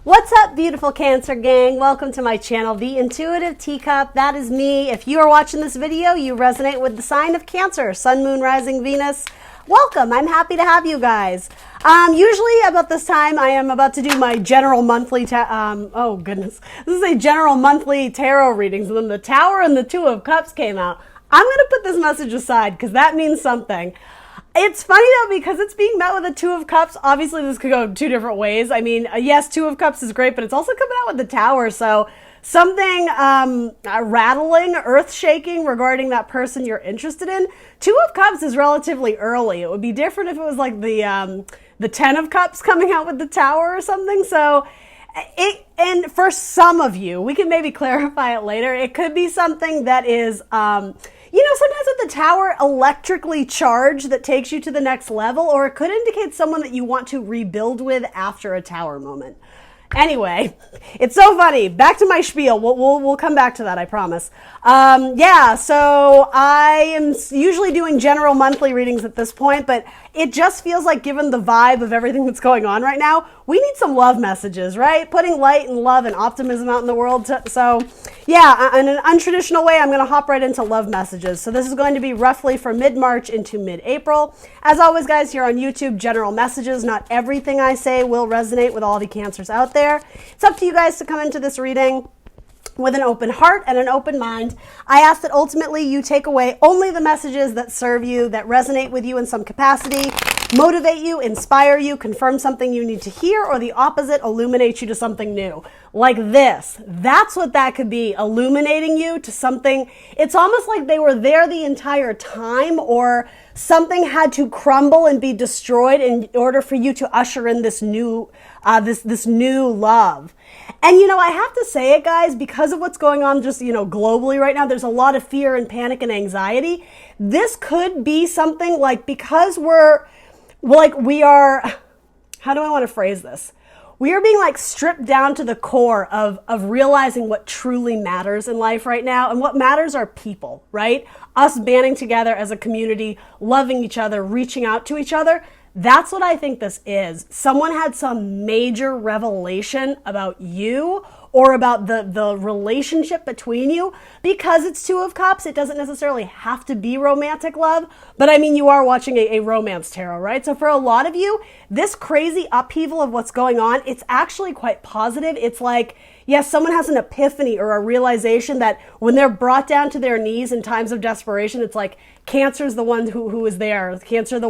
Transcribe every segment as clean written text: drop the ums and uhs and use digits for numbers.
What's up, beautiful Cancer gang? Welcome to my channel, The Intuitive Teacup. That is me. If you are watching this video, you resonate with the sign of Cancer, Sun, Moon, Rising, Venus. Welcome. I'm happy to have you guys. Usually about this time, I am about to do my general monthly, oh goodness. This is a general monthly tarot readings, and then the Tower and the Two of Cups came out. I'm going to put this message aside because that means something. It's funny though, because it's being met with a Two of Cups. Obviously, this could go two different ways. I mean, yes, Two of Cups is great, but it's also coming out with the Tower. So something rattling, earth-shaking regarding that person you're interested in. Two of Cups is relatively early. It would be different if it was like the Ten of Cups coming out with the Tower or something. So and for some of you, we can maybe clarify it later. It could be something that is, sometimes with the Tower, electrically charged that takes you to the next level, or it could indicate someone that you want to rebuild with after a Tower moment. Anyway, it's so funny. Back to my spiel. We'll come back to that, I promise. So I am usually doing general monthly readings at this point, but it just feels like, given the vibe of everything that's going on right now, we need some love messages, right? Putting light and love and optimism out in the world. So yeah, in an untraditional way, I'm going to hop right into love messages. So this is going to be roughly from mid-March into mid-April. As always, guys, here on YouTube, general messages. Not everything I say will resonate with all the Cancers out there. It's up to you guys to come into this reading with an open heart and an open mind. I ask that ultimately you take away only the messages that serve you, that resonate with you in some capacity, motivate you, inspire you, confirm something you need to hear, or the opposite, illuminate you to something new. Like this. That's what that could be, illuminating you to something. It's almost like they were there the entire time, or something had to crumble and be destroyed in order for you to usher in this new this new love. And I have to say it, guys, because of what's going on just globally right now, there's a lot of fear and panic and anxiety. This could be something like, because we are, how do I want to phrase this? We are being stripped down to the core of realizing what truly matters in life right now. And what matters are people, right? Us banding together as a community, loving each other, reaching out to each other. That's what I think this is. Someone had some major revelation about you, or about the relationship between you. Because it's Two of Cups, it doesn't necessarily have to be romantic love, but I mean, you are watching a romance tarot, right? So for a lot of you, this crazy upheaval of what's going on, it's actually quite positive. It's like, yes, someone has an epiphany or a realization that when they're brought down to their knees in times of desperation, it's like Cancer's the one who is there. Cancer is the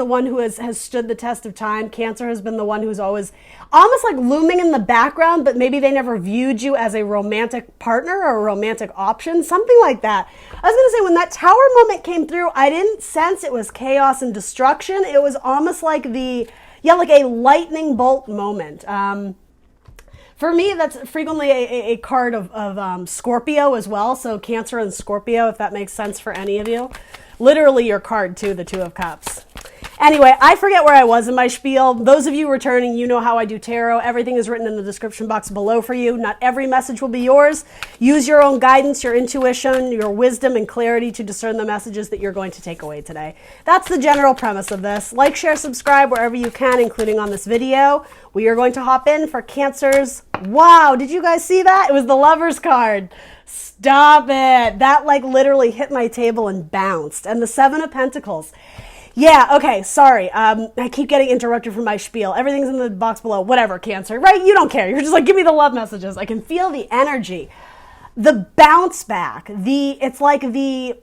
one who has stood the test of time. Cancer has been the one who's always almost like looming in the background, but maybe they never viewed you as a romantic partner or a romantic option, something like that. I was going to say, when that Tower moment came through, I didn't sense it was chaos and destruction. It was almost like a lightning bolt moment. For me, that's frequently a card of Scorpio as well. So Cancer and Scorpio, if that makes sense for any of you. Literally your card too, the Two of Cups. Anyway, I forget where I was in my spiel. Those of you returning, you know how I do tarot. Everything is written in the description box below for you. Not every message will be yours. Use your own guidance, your intuition, your wisdom and clarity to discern the messages that you're going to take away today. That's the general premise of this. Like, share, subscribe wherever you can, including on this video. We are going to hop in for Cancers. Wow, did you guys see that? It was the Lovers card. Stop it. That literally hit my table and bounced. And the Seven of Pentacles. Yeah, okay, sorry. I keep getting interrupted from my spiel. Everything's in the box below. Whatever, Cancer, right? You don't care. You're just give me the love messages. I can feel the energy. The bounce back. It's like the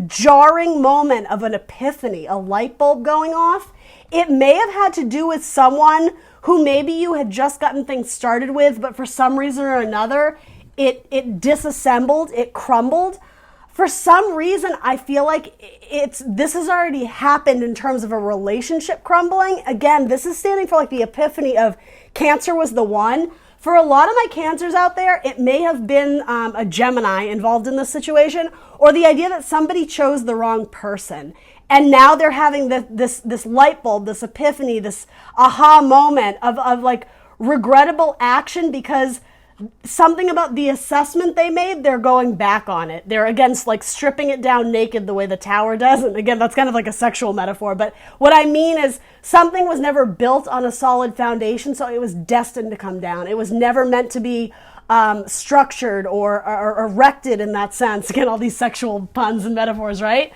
jarring moment of an epiphany, a light bulb going off. It may have had to do with someone who maybe you had just gotten things started with, but for some reason or another, it disassembled, it crumbled. For some reason, I feel like this has already happened in terms of a relationship crumbling. Again, this is standing for the epiphany of Cancer was the one. For a lot of my Cancers out there, it may have been a Gemini involved in this situation, or the idea that somebody chose the wrong person. And now they're having this light bulb, this epiphany, this aha moment of regrettable action, because something about the assessment they made, they're going back on it. They're, again, like stripping it down naked the way the tower does. And again, that's kind of like a sexual metaphor. But what I mean is something was never built on a solid foundation, so it was destined to come down. It was never meant to be structured or erected in that sense. Again, all these sexual puns and metaphors, right?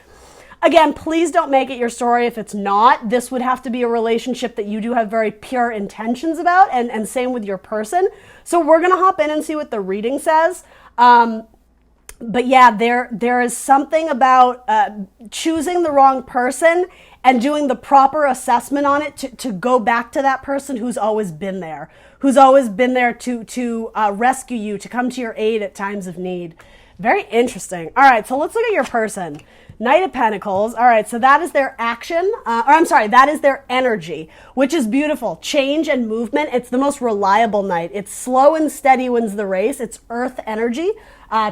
Again, please don't make it your story if it's not. This would have to be a relationship that you do have very pure intentions about, and same with your person. So we're going to hop in and see what the reading says. But yeah, there is something about choosing the wrong person and doing the proper assessment on it to go back to that person who's always been there to rescue you, to come to your aid at times of need. Very interesting. All right, so let's look at your person. Knight of Pentacles. All right, so that is their action, that is their energy, which is beautiful. Change and movement. It's the most reliable knight. It's slow and steady wins the race. It's earth energy.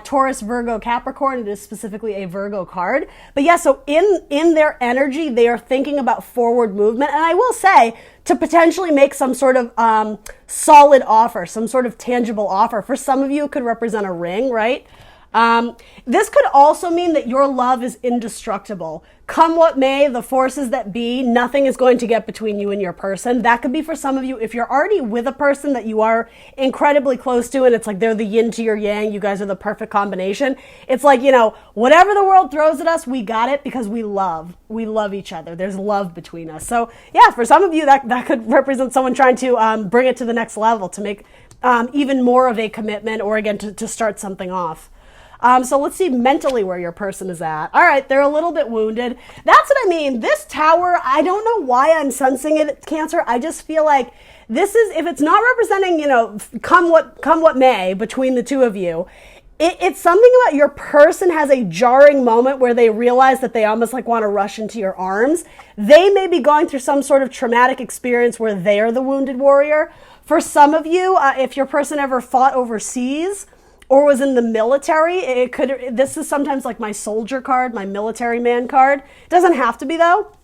Taurus, Virgo, Capricorn. It is specifically a Virgo card. But yeah, so in their energy, they are thinking about forward movement. And I will say, to potentially make some sort of solid offer, some sort of tangible offer. For some of you, it could represent a ring, right? This could also mean that your love is indestructible. Come what may, the forces that be, nothing is going to get between you and your person. That could be for some of you, if you're already with a person that you are incredibly close to, and it's like they're the yin to your yang, you guys are the perfect combination. It's like, whatever the world throws at us, we got it because we love each other. There's love between us. So yeah, for some of you, that could represent someone trying to bring it to the next level, to make even more of a commitment, or again, to start something off. So let's see mentally where your person is at. All right, they're a little bit wounded. That's what I mean. This tower, I don't know why I'm sensing it, Cancer. I just feel like this is, if it's not representing, come what may between the two of you, it's something about your person has a jarring moment where they realize that they almost like want to rush into your arms. They may be going through some sort of traumatic experience where they're the wounded warrior. For some of you, if your person ever fought overseas, or was in the military, this is sometimes like my soldier card, my military man card. It doesn't have to be though.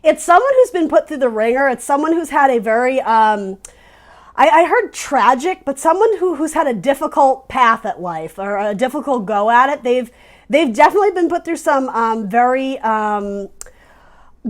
It's someone who's been put through the ringer. It's someone who's had a very, I heard tragic, but someone who's had a difficult path at life, or a difficult go at it. They've definitely been put through some very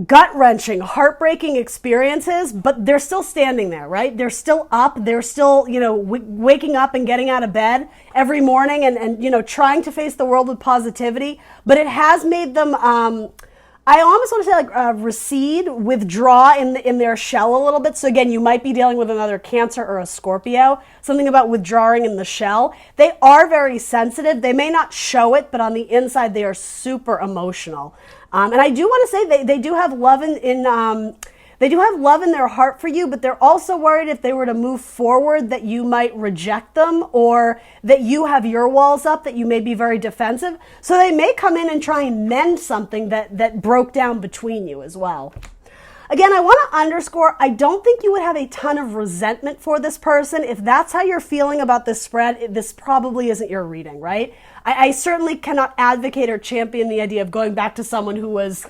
gut-wrenching, heartbreaking experiences, but they're still standing there, right? They're still up. They're still, waking up and getting out of bed every morning and trying to face the world with positivity. But it has made them, I almost want to say recede, withdraw in their shell a little bit. So again, you might be dealing with another Cancer or a Scorpio, something about withdrawing in the shell. They are very sensitive. They may not show it, but on the inside, they are super emotional. And I do want to say they do have love they do have love in their heart for you, but they're also worried if they were to move forward that you might reject them, or that you have your walls up, that you may be very defensive. So they may come in and try and mend something that broke down between you as well. Again, I want to underscore, I don't think you would have a ton of resentment for this person. If that's how you're feeling about this spread, this probably isn't your reading, right? I certainly cannot advocate or champion the idea of going back to someone who was,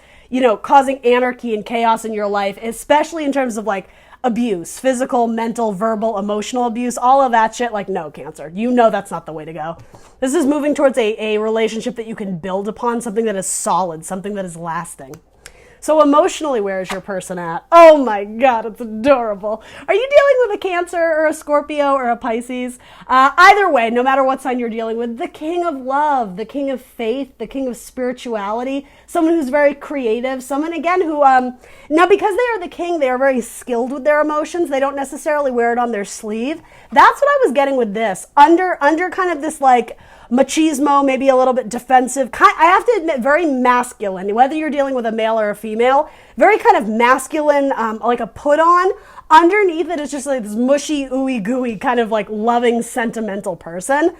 causing anarchy and chaos in your life, especially in terms of like abuse, physical, mental, verbal, emotional abuse, all of that shit. Like, no, Cancer, that's not the way to go. This is moving towards a relationship that you can build upon, something that is solid, something that is lasting. So emotionally, where is your person at? Oh my God, it's adorable. Are you dealing with a Cancer or a Scorpio or a Pisces? Either way, no matter what sign you're dealing with, the king of love, the king of faith, the king of spirituality, someone who's very creative, someone, again, who, now because they are the king, they are very skilled with their emotions. They don't necessarily wear it on their sleeve. That's what I was getting with this. Under kind of this like machismo, maybe a little bit defensive, I have to admit, very masculine, whether you're dealing with a male or a female, very kind of masculine, like a put on. Underneath it is just like this mushy, ooey gooey, kind of like loving, sentimental person.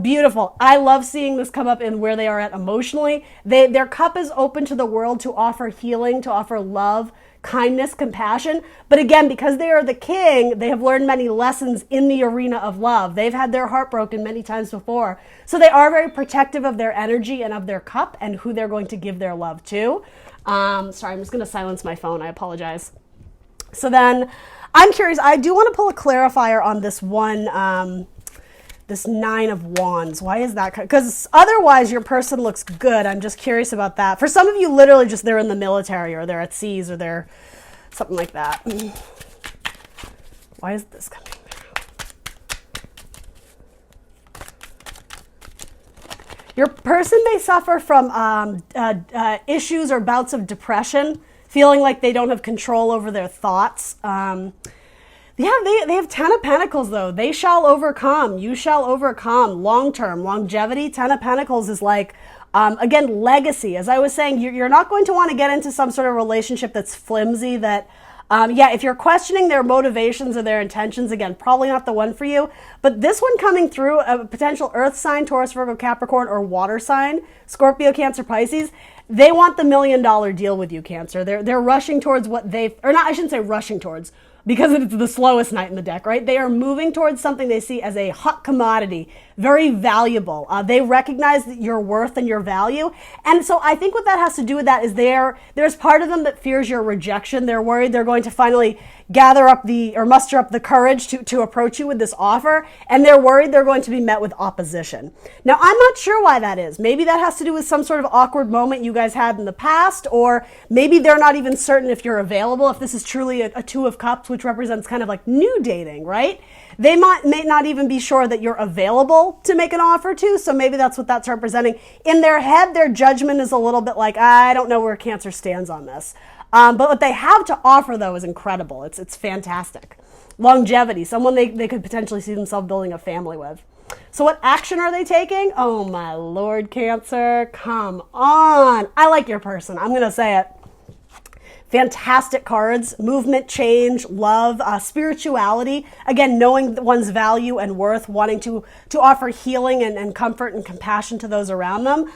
Beautiful. I love seeing this come up in where they are at emotionally. Their cup is open to the world to offer healing, to offer love, kindness, compassion. But again, because they are the king, they have learned many lessons in the arena of love. They've had their heart broken many times before. So they are very protective of their energy and of their cup and who they're going to give their love to. Sorry, I'm just going to silence my phone. I apologize. So then I'm curious. I do want to pull a clarifier on this one This Nine of Wands. Why is that? Because otherwise your person looks good. I'm just curious about that. For some of you, literally just they're in the military or they're at seas or they're something like that. Why is this coming through? Your person may suffer from issues or bouts of depression, feeling like they don't have control over their thoughts. Yeah, they have 10 of Pentacles, though. They shall overcome. You shall overcome. Long-term, longevity. 10 of Pentacles is like, again, legacy. As I was saying, you're not going to want to get into some sort of relationship that's flimsy, that, yeah, if you're questioning their motivations or their intentions, again, probably not the one for you. But this one coming through, a potential earth sign, Taurus, Virgo, Capricorn, or water sign, Scorpio, Cancer, Pisces, they want the $1 million deal with you, Cancer. They're rushing towards what they've, or not, I shouldn't say rushing towards, because it's the slowest night in the deck, right? They are moving towards something they see as a hot commodity, very valuable. They recognize your worth and your value. And so I think what that has to do with that is there's part of them that fears your rejection. They're worried they're going to finally muster up the courage to approach you with this offer. And they're worried they're going to be met with opposition. Now, I'm not sure why that is. Maybe that has to do with some sort of awkward moment you guys had in the past, or maybe they're not even certain if you're available, if this is truly a Two of Cups, which represents kind of like new dating, right? They may not even be sure that you're available to make an offer to, so maybe that's what that's representing. In their head, their judgment is a little bit like, I don't know where Cancer stands on this. But what they have to offer, though, is incredible. It's fantastic. Longevity, someone they could potentially see themselves building a family with. So what action are they taking? Oh, my Lord, Cancer, come on. I like your person. I'm going to say it. Fantastic cards, movement, change, love, spirituality. Again, knowing one's value and worth, wanting to offer healing and comfort and compassion to those around them.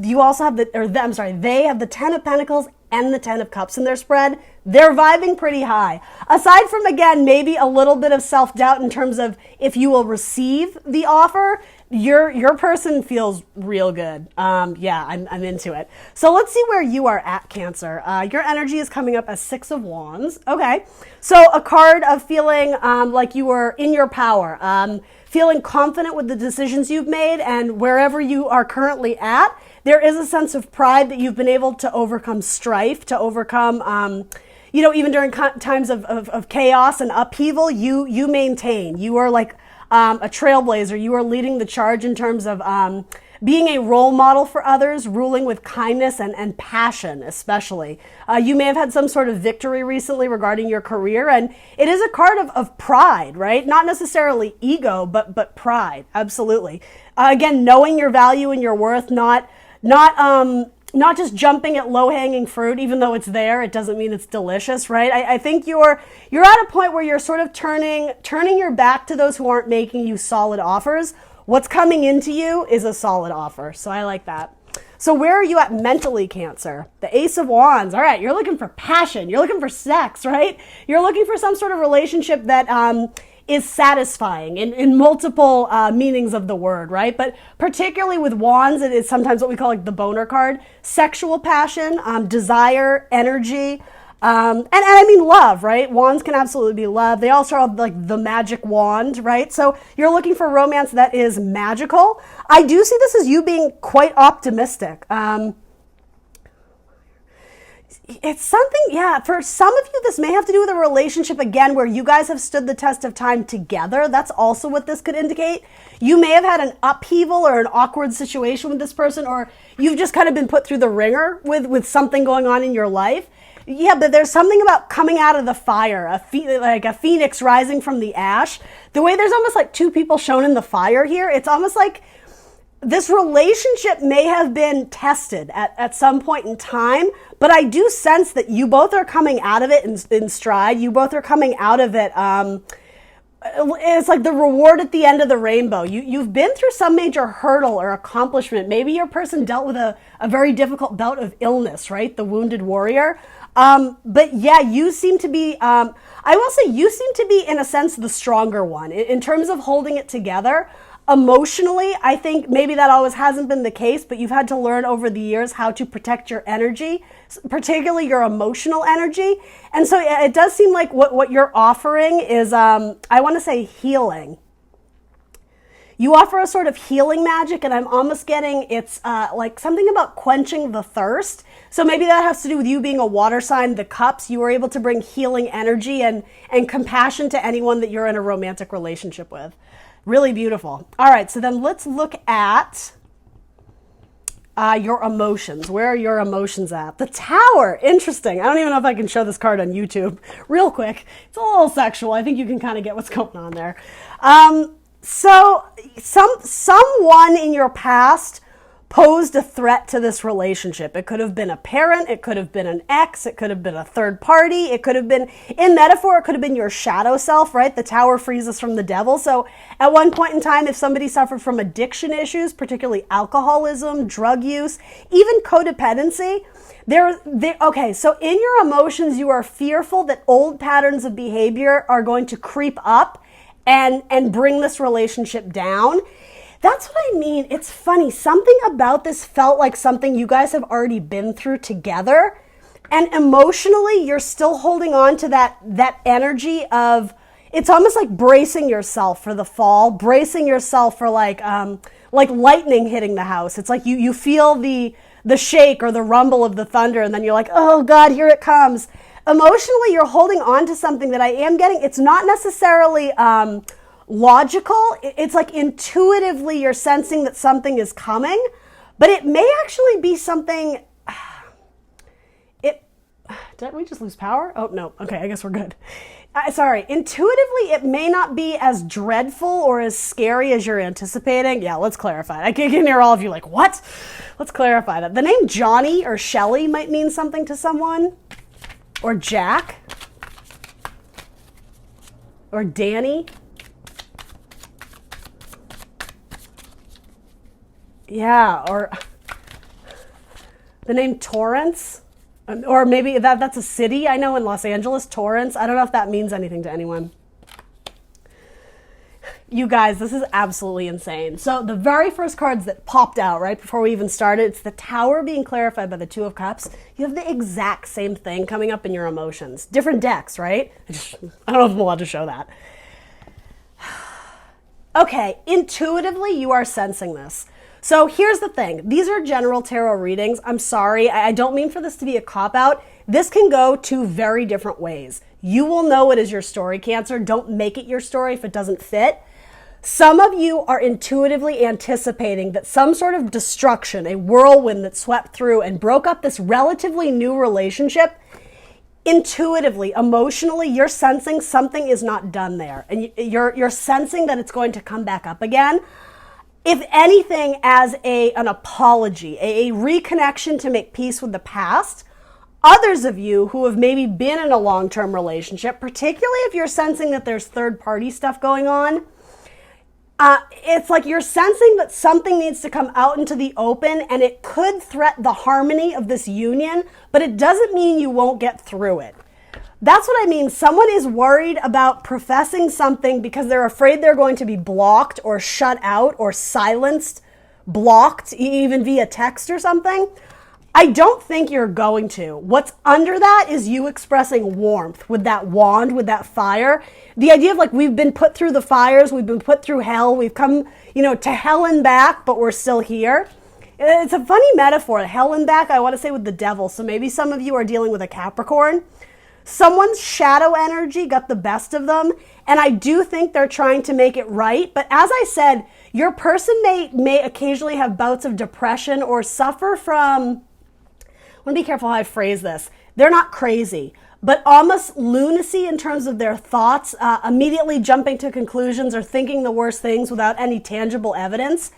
You also have they have the 10 of Pentacles and the 10 of Cups in their spread. They're vibing pretty high. Aside from, again, maybe a little bit of self-doubt in terms of if you will receive the offer, your person feels real good. Yeah, I'm into it. So let's see where you are at, Cancer. Your energy is coming up as 6 of Wands. Okay, so a card of feeling like you were in your power, feeling confident with the decisions you've made, and wherever you are currently at, there is a sense of pride that you've been able to overcome strife, to overcome, even during times of chaos and upheaval, you maintain. You are like a trailblazer. You are leading the charge in terms of being a role model for others, ruling with kindness and passion, especially. You may have had some sort of victory recently regarding your career, and it is a card of pride, right? Not necessarily ego, but pride, absolutely. Again, knowing your value and your worth, not just jumping at low-hanging fruit, even though it's there, it doesn't mean it's delicious, right? I think you're at a point where you're sort of turning your back to those who aren't making you solid offers. What's coming into you is a solid offer, so I like that. So where are you at mentally, Cancer? The Ace of Wands. All right, you're looking for passion. You're looking for sex, right? You're looking for some sort of relationship that is satisfying in multiple meanings of the word, right? But particularly with Wands, it is sometimes what we call like the boner card. Sexual passion, desire, energy, and I mean love, right? Wands can absolutely be love. They also have like the magic wand, right? So you're looking for romance that is magical. I do see this as you being quite optimistic. It's something, yeah, for some of you, this may have to do with a relationship, again, where you guys have stood the test of time together. That's also what this could indicate. You may have had an upheaval or an awkward situation with this person, or you've just kind of been put through the ringer with something going on in your life. Yeah, but there's something about coming out of the fire, like a phoenix rising from the ash. The way there's almost like two people shown in the fire here, it's almost like this relationship may have been tested at some point in time, but I do sense that you both are coming out of it in stride. You both are coming out of it. It's like the reward at the end of the rainbow. You've been through some major hurdle or accomplishment. Maybe your person dealt with a very difficult bout of illness, right? The wounded warrior. But yeah, you seem to be, I will say you seem to be, in a sense, the stronger one in terms of holding it together. Emotionally, I think maybe that always hasn't been the case, but you've had to learn over the years how to protect your energy, particularly your emotional energy. And so it does seem like what you're offering is, I want to say healing. You offer a sort of healing magic, and I'm almost getting it's like something about quenching the thirst. So maybe that has to do with you being a water sign. The cups, you were able to bring healing energy and compassion to anyone that you're in a romantic relationship with. Really beautiful. All right, so then let's look at your emotions. Where are your emotions at? The Tower. Interesting. I don't even know if I can show this card on YouTube real quick. It's a little sexual. I think you can kind of get what's going on there. So someone in your past posed a threat to this relationship. It could have been a parent, it could have been an ex, it could have been a third party, it could have been, in metaphor, it could have been your shadow self, right? The Tower frees us from the devil. So at one point in time, if somebody suffered from addiction issues, particularly alcoholism, drug use, even codependency, okay, so in your emotions, you are fearful that old patterns of behavior are going to creep up and bring this relationship down. That's what I mean. It's funny. Something about this felt like something you guys have already been through together. And emotionally, you're still holding on to that energy of, it's almost like bracing yourself for the fall, bracing yourself for like lightning hitting the house. It's like you feel the shake or the rumble of the thunder, and then you're like, oh God, here it comes. Emotionally, you're holding on to something that I am getting. It's not necessarily logical. It's like intuitively you're sensing that something is coming, but it may actually be something. Did we just lose power? Oh, no. Okay, I guess we're good. Sorry. Intuitively, it may not be as dreadful or as scary as you're anticipating. Yeah, let's clarify. I can hear all of you like, what? Let's clarify that. The name Johnny or Shelly might mean something to someone. Or Jack, or Danny. Yeah, or the name Torrance, or maybe that's a city I know in Los Angeles, Torrance. I don't know if that means anything to anyone. You guys, this is absolutely insane. So the very first cards that popped out right before we even started, it's the Tower being clarified by the Two of Cups. You have the exact same thing coming up in your emotions. Different decks, right? I don't know if I'm allowed to show that. Okay, intuitively, you are sensing this. So here's the thing. These are general tarot readings. I'm sorry. I don't mean for this to be a cop-out. This can go two very different ways. You will know it is your story, Cancer. Don't make it your story if it doesn't fit. Some of you are intuitively anticipating that some sort of destruction, a whirlwind that swept through and broke up this relatively new relationship, intuitively, emotionally, you're sensing something is not done there. And you're sensing that it's going to come back up again. If anything, as an apology, a reconnection to make peace with the past. Others of you who have maybe been in a long-term relationship, particularly if you're sensing that there's third-party stuff going on, it's like you're sensing that something needs to come out into the open, and it could threaten the harmony of this union, but it doesn't mean you won't get through it. That's what I mean. Someone is worried about professing something because they're afraid they're going to be blocked or shut out or silenced, blocked, even via text or something. I don't think you're going to. What's under that is you expressing warmth with that wand, with that fire. The idea of like, we've been put through the fires, we've been put through hell, we've come, to hell and back, but we're still here. It's a funny metaphor, hell and back, I want to say with the devil. So maybe some of you are dealing with a Capricorn. Someone's shadow energy got the best of them, and I do think they're trying to make it right. But as I said, your person may occasionally have bouts of depression or suffer from, I want to be careful how I phrase this. They're not crazy, but almost lunacy in terms of their thoughts, immediately jumping to conclusions or thinking the worst things without any tangible evidence.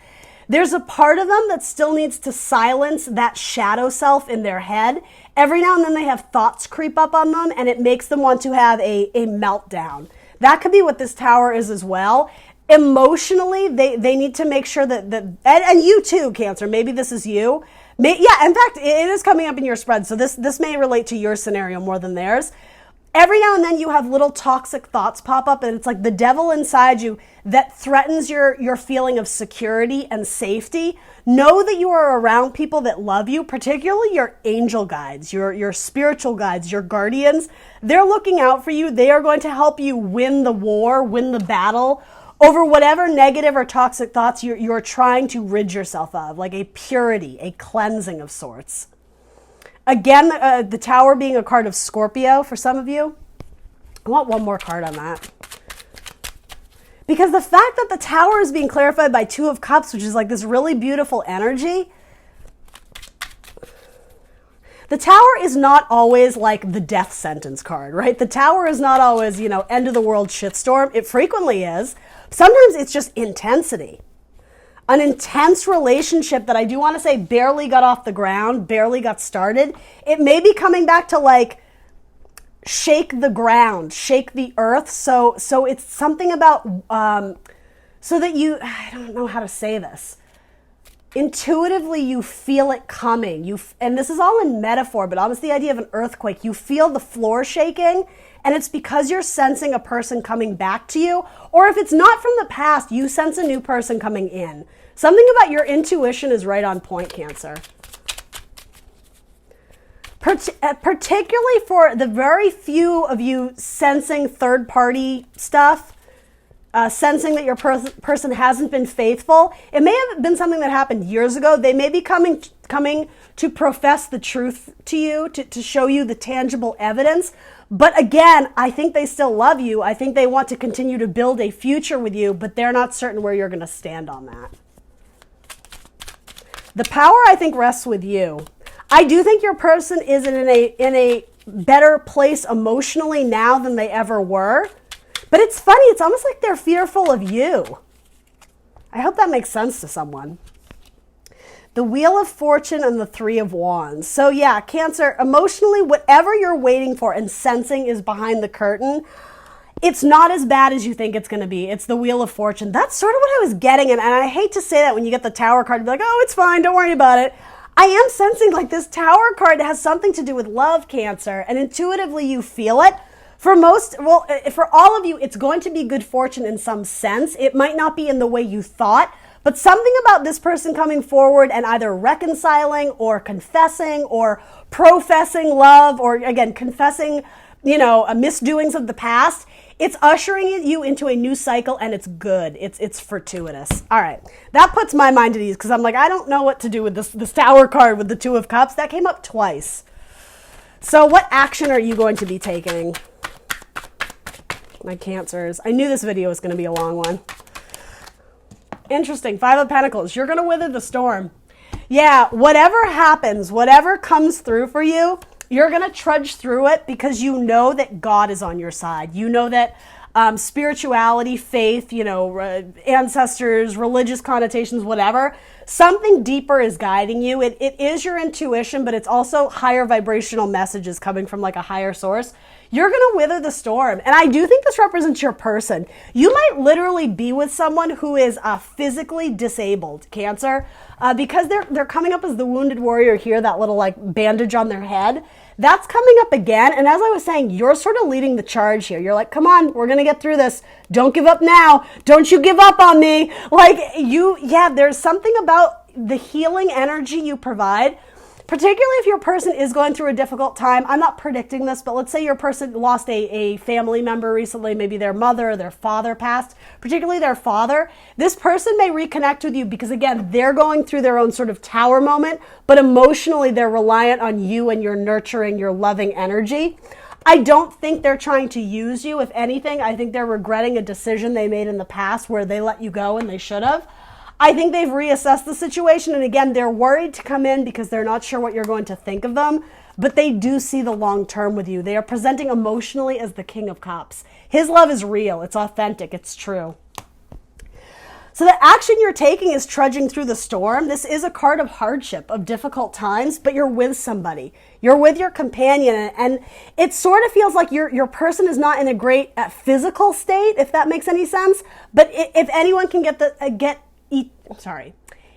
There's a part of them that still needs to silence that shadow self in their head. Every now and then they have thoughts creep up on them, and it makes them want to have a meltdown. That could be what this Tower is as well. Emotionally, they need to make sure that and you too, Cancer, maybe this is you. Yeah, in fact, it is coming up in your spread, so this may relate to your scenario more than theirs. Every now and then you have little toxic thoughts pop up, and it's like the devil inside you that threatens your feeling of security and safety. Know that you are around people that love you, particularly your angel guides, your spiritual guides, your guardians. They're looking out for you. They are going to help you win the war, win the battle over whatever negative or toxic thoughts you're trying to rid yourself of, like a purity, a cleansing of sorts. Again, the Tower being a card of Scorpio for some of you. I want one more card on that. Because the fact that the Tower is being clarified by Two of Cups, which is like this really beautiful energy, the Tower is not always like the death sentence card, right? The Tower is not always, end of the world shitstorm. It frequently is. Sometimes it's just intensity. An intense relationship that I do want to say barely got off the ground, barely got started. It may be coming back to like shake the ground, shake the earth. So it's something about, so that I don't know how to say this. Intuitively, you feel it coming. And this is all in metaphor, but almost the idea of an earthquake. You feel the floor shaking, and it's because you're sensing a person coming back to you. Or if it's not from the past, you sense a new person coming in. Something about your intuition is right on point, Cancer. Particularly for the very few of you sensing third-party stuff, sensing that your person hasn't been faithful. It may have been something that happened years ago. They may be coming to profess the truth to you, to show you the tangible evidence. But again, I think they still love you. I think they want to continue to build a future with you, but they're not certain where you're going to stand on that. The power, I think, rests with you. I do think your person is in a better place emotionally now than they ever were. But it's funny, it's almost like they're fearful of you. I hope that makes sense to someone. The Wheel of Fortune and the Three of Wands. So yeah, Cancer, emotionally, whatever you're waiting for and sensing is behind the curtain, it's not as bad as you think it's going to be. It's the Wheel of Fortune. That's sort of what I was getting. And I hate to say that when you get the Tower card, you're like, oh, it's fine, don't worry about it. I am sensing like this Tower card has something to do with love, Cancer, and intuitively you feel it. For all of you, it's going to be good fortune in some sense. It might not be in the way you thought, but something about this person coming forward and either reconciling or confessing or professing love or, again, confessing, misdoings of the past. It's ushering you into a new cycle, and it's good. It's fortuitous. All right. That puts my mind at ease because I'm like, I don't know what to do with this Tower card with the Two of Cups. That came up twice. So what action are you going to be taking? My Cancers. I knew this video was going to be a long one. Interesting. Five of Pentacles. You're going to weather the storm. Yeah, whatever happens, whatever comes through for you, you're going to trudge through it because you know that God is on your side. You know that spirituality, faith, ancestors, religious connotations, whatever, something deeper is guiding you. It is your intuition, but it's also higher vibrational messages coming from like a higher source. You're going to weather the storm. And I do think this represents your person. You might literally be with someone who is physically disabled, Cancer, because they're coming up as the wounded warrior here, that little like bandage on their head. That's coming up again. And as I was saying, you're sort of leading the charge here. You're like, come on, we're going to get through this. Don't give up now. Don't you give up on me. There's something about the healing energy you provide, particularly if your person is going through a difficult time. I'm not predicting this, but let's say your person lost a family member recently, maybe their mother or their father passed, particularly their father. This person may reconnect with you because, again, they're going through their own sort of Tower moment, but emotionally they're reliant on you and your nurturing, your loving energy. I don't think they're trying to use you. If anything, I think they're regretting a decision they made in the past where they let you go and they should have. I think they've reassessed the situation, and again, they're worried to come in because they're not sure what you're going to think of them, but they do see the long term with you. They are presenting emotionally as the King of Cups. His love is real, it's authentic, it's true. So the action you're taking is trudging through the storm. This is a card of hardship, of difficult times, but you're with somebody. You're with your companion, and it sort of feels like your person is not in a great physical state, if that makes any sense, but if anyone can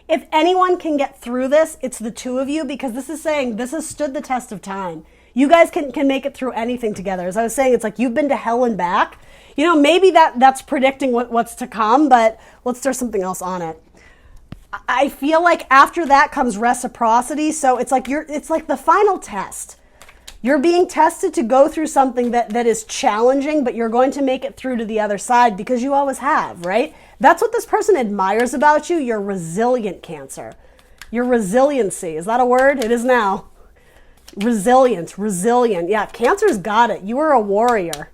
if anyone can get through this, it's the two of you, because this is saying this has stood the test of time. You guys can make it through anything together. As I was saying, it's like you've been to hell and back. Maybe that's predicting what's to come, but let's throw something else on it. I feel like after that comes reciprocity. So it's like the final test. You're being tested to go through something that is challenging, but you're going to make it through to the other side because you always have, right? That's what this person admires about you. You're resilient, Cancer. Your resiliency. Is that a word? It is now. Resilient. Yeah, Cancer's got it. You are a warrior.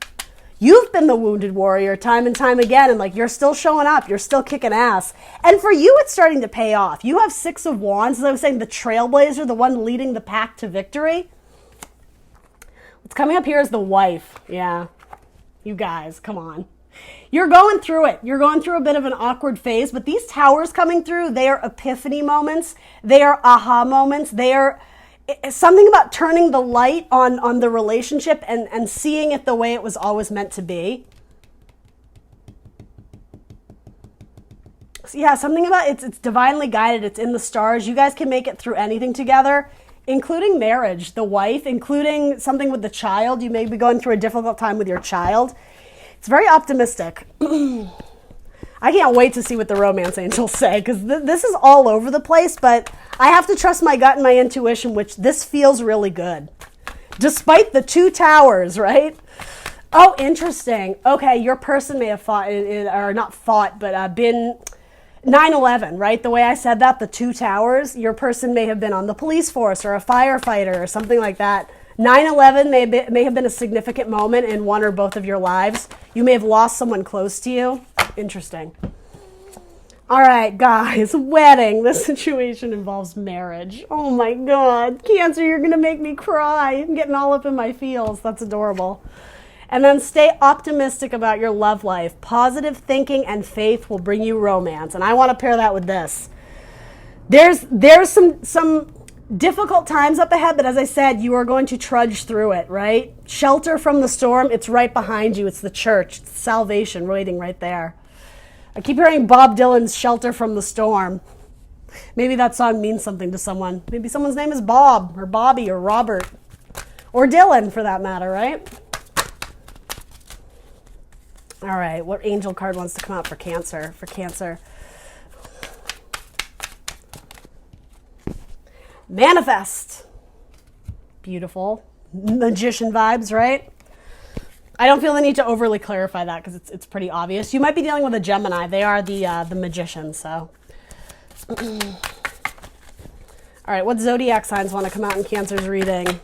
You've been the wounded warrior time and time again, and like you're still showing up. You're still kicking ass. And for you, it's starting to pay off. You have 6 of Wands. As I was saying, the trailblazer, the one leading the pack to victory. What's coming up here is the wife. Yeah, you guys, come on. You're going through it. You're going through a bit of an awkward phase, but these towers coming through, they are epiphany moments. They are aha moments. They are something about turning the light on the relationship and seeing it the way it was always meant to be. So yeah, something about it's divinely guided. It's in the stars. You guys can make it through anything together, including marriage, the wife, including something with the child. You may be going through a difficult time with your child. It's very optimistic. I can't wait to see what the romance angels say, because this is all over the place, but I have to trust my gut and my intuition, which this feels really good. Despite the 2 towers, right? Oh, interesting. Okay, your person may have fought, or not fought, but been 9/11, right? The way I said that, the 2 towers, your person may have been on the police force or a firefighter or something like that. 9/11 may have been a significant moment in one or both of your lives. You may have lost someone close to you. Interesting. All right, guys, wedding. This situation involves marriage. Oh my God. Cancer, you're going to make me cry. I'm getting all up in my feels. That's adorable. And then stay optimistic about your love life. Positive thinking and faith will bring you romance. And I want to pair that with this. There's some difficult times up ahead, but as I said, you are going to trudge through it, right? Shelter from the storm, it's right behind you. It's the church. It's salvation waiting right there. I keep hearing Bob Dylan's Shelter from the Storm. Maybe that song means something to someone. Maybe someone's name is Bob or Bobby or Robert or Dylan for that matter, right? All right, what angel card wants to come out for Cancer? For Cancer. Manifest. Beautiful. Magician vibes, right? I don't feel the need to overly clarify that because it's pretty obvious. You might be dealing with a Gemini. They are the magician, so. All right, what zodiac signs want to come out in Cancer's reading?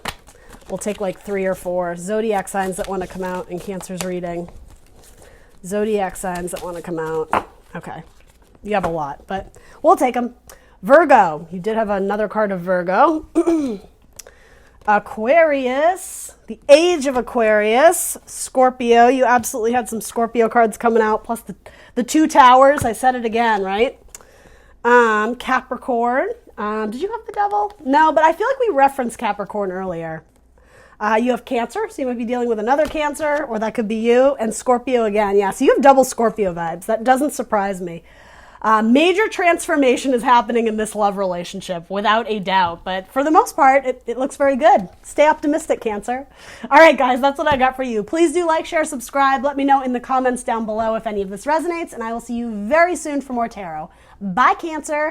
We'll take like 3 or 4. Zodiac signs that want to come out in Cancer's reading. Zodiac signs that want to come out. Okay, you have a lot, but we'll take them. Virgo, you did have another card of Virgo. Aquarius, the age of Aquarius. Scorpio, you absolutely had some Scorpio cards coming out, plus the 2 towers. I said it again, right? Capricorn, did you have the devil? No, but I feel like we referenced Capricorn earlier. You have Cancer, so you might be dealing with another Cancer, or that could be you, and Scorpio again. Yeah, so you have double Scorpio vibes. That doesn't surprise me. Major transformation is happening in this love relationship, without a doubt. But for the most part, it looks very good. Stay optimistic, Cancer. All right, guys, that's what I got for you. Please do like, share, subscribe. Let me know in the comments down below if any of this resonates, and I will see you very soon for more tarot. Bye, Cancer.